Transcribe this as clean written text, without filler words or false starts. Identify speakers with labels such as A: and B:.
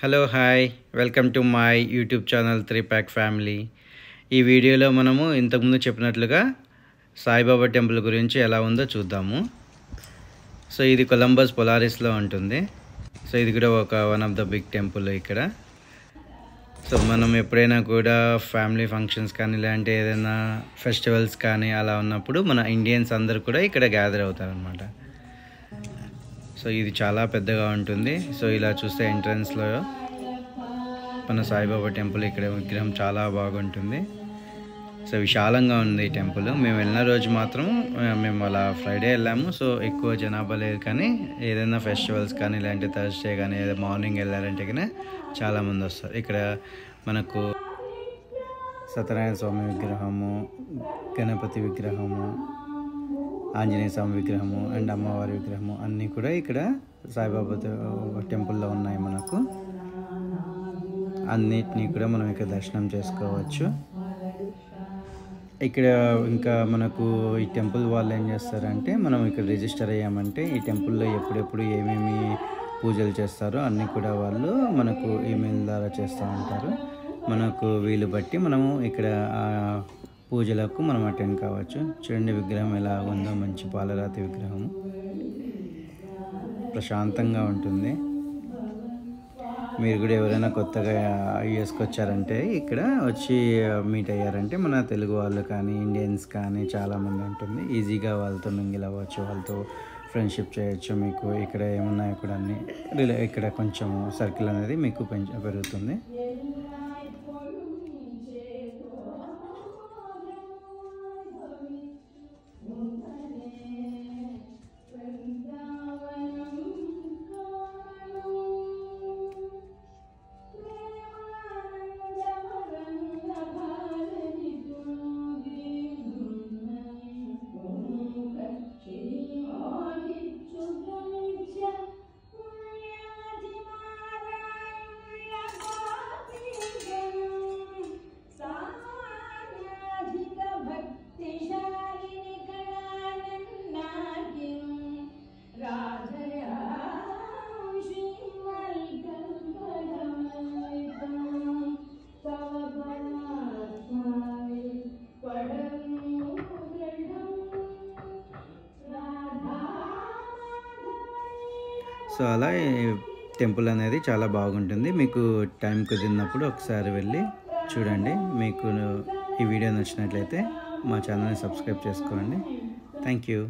A: Hello hi welcome to my YouTube channel 3 Pack family. ఈ వీడియోలో మనము ఇంతకుముందు చెప్పినట్లుగా సాయిబాబా టెంపుల్ గురించి ఎలా ఉందో చూద్దాము. సో ఇది కొలంబస్ పొలారిస్లో ఉంటుంది. సో ఇది కూడా one of the big temple ఇక్కడ. సో మనం ఎప్పుడైనా కూడా ఫ్యామిలీ ఫంక్షన్స్ కానీ ఇలాంటి ఏదైనా ఫెస్టివల్స్ కానీ అలా ఉన్నప్పుడు మన ఇండియన్స్ అందరూ కూడా ఇక్కడ గ్యాదర్ అవుతారనమాట. సో ఇది చాలా పెద్దగా ఉంటుంది. సో ఇలా చూస్తే ఎంట్రన్స్లో మన సాయిబాబా టెంపుల్ ఇక్కడ విగ్రహం చాలా బాగుంటుంది. సో విశాలంగా ఉంది ఈ టెంపుల్. మేము వెళ్ళిన రోజు మాత్రం మేము అలా ఫ్రైడే వెళ్ళాము. సో ఎక్కువ జనాభా లేదు, కానీ ఏదైనా ఫెస్టివల్స్ కానీ ఇలాంటి థర్స్డే కానీ ఏదో మార్నింగ్ వెళ్ళారంటే కానీ చాలామంది వస్తారు. ఇక్కడ మనకు సత్యనారాయణ స్వామి విగ్రహము, గణపతి విగ్రహము, ఆంజనేయ స్వామి విగ్రహము అండ్ అమ్మవారి విగ్రహము అన్నీ కూడా ఇక్కడ సాయిబాబా టెంపుల్లో ఉన్నాయి. మనకు అన్నిటినీ కూడా మనం ఇక్కడ దర్శనం చేసుకోవచ్చు. ఇక్కడ ఇంకా మనకు ఈ టెంపుల్ వాళ్ళు ఏం చేస్తారంటే, మనం ఇక్కడ రిజిస్టర్ అయ్యామంటే ఈ టెంపుల్లో ఎప్పుడెప్పుడు ఏమేమి పూజలు చేస్తారో అన్నీ కూడా వాళ్ళు మనకు ఈమెయిల్ ద్వారా చేస్తూ ఉంటారు. మనకు వీలు బట్టి మనము ఇక్కడ పూజలకు మనం అటెండ్ కావచ్చు. చూడండి విగ్రహం ఎలా ఉందో, మంచి పాలరాతి విగ్రహము, ప్రశాంతంగా ఉంటుంది. మీరు కూడా ఎవరైనా కొత్తగా యూఎస్కి వచ్చారంటే ఇక్కడ వచ్చి మీట్ అయ్యారంటే మన తెలుగు వాళ్ళు కానీ ఇండియన్స్ కానీ చాలామంది ఉంటుంది. ఈజీగా వాళ్ళతో మింగిల్ అవ్వచ్చు, వాళ్ళతో ఫ్రెండ్షిప్ చేయొచ్చు. మీకు ఇక్కడ ఏమున్నాయో కూడా అన్నీ ఇక్కడ కొంచెం సర్కిల్ అనేది మీకు పెరుగుతుంది. సో అలా టెంపుల్ అనేది చాలా బాగుంటుంది. మీకు టైం కుదిరినప్పుడు ఒకసారి వెళ్ళి చూడండి. మీకు ఈ వీడియో నచ్చినట్లయితే మా ఛానల్ని సబ్స్క్రైబ్ చేసుకోండి. Thank you.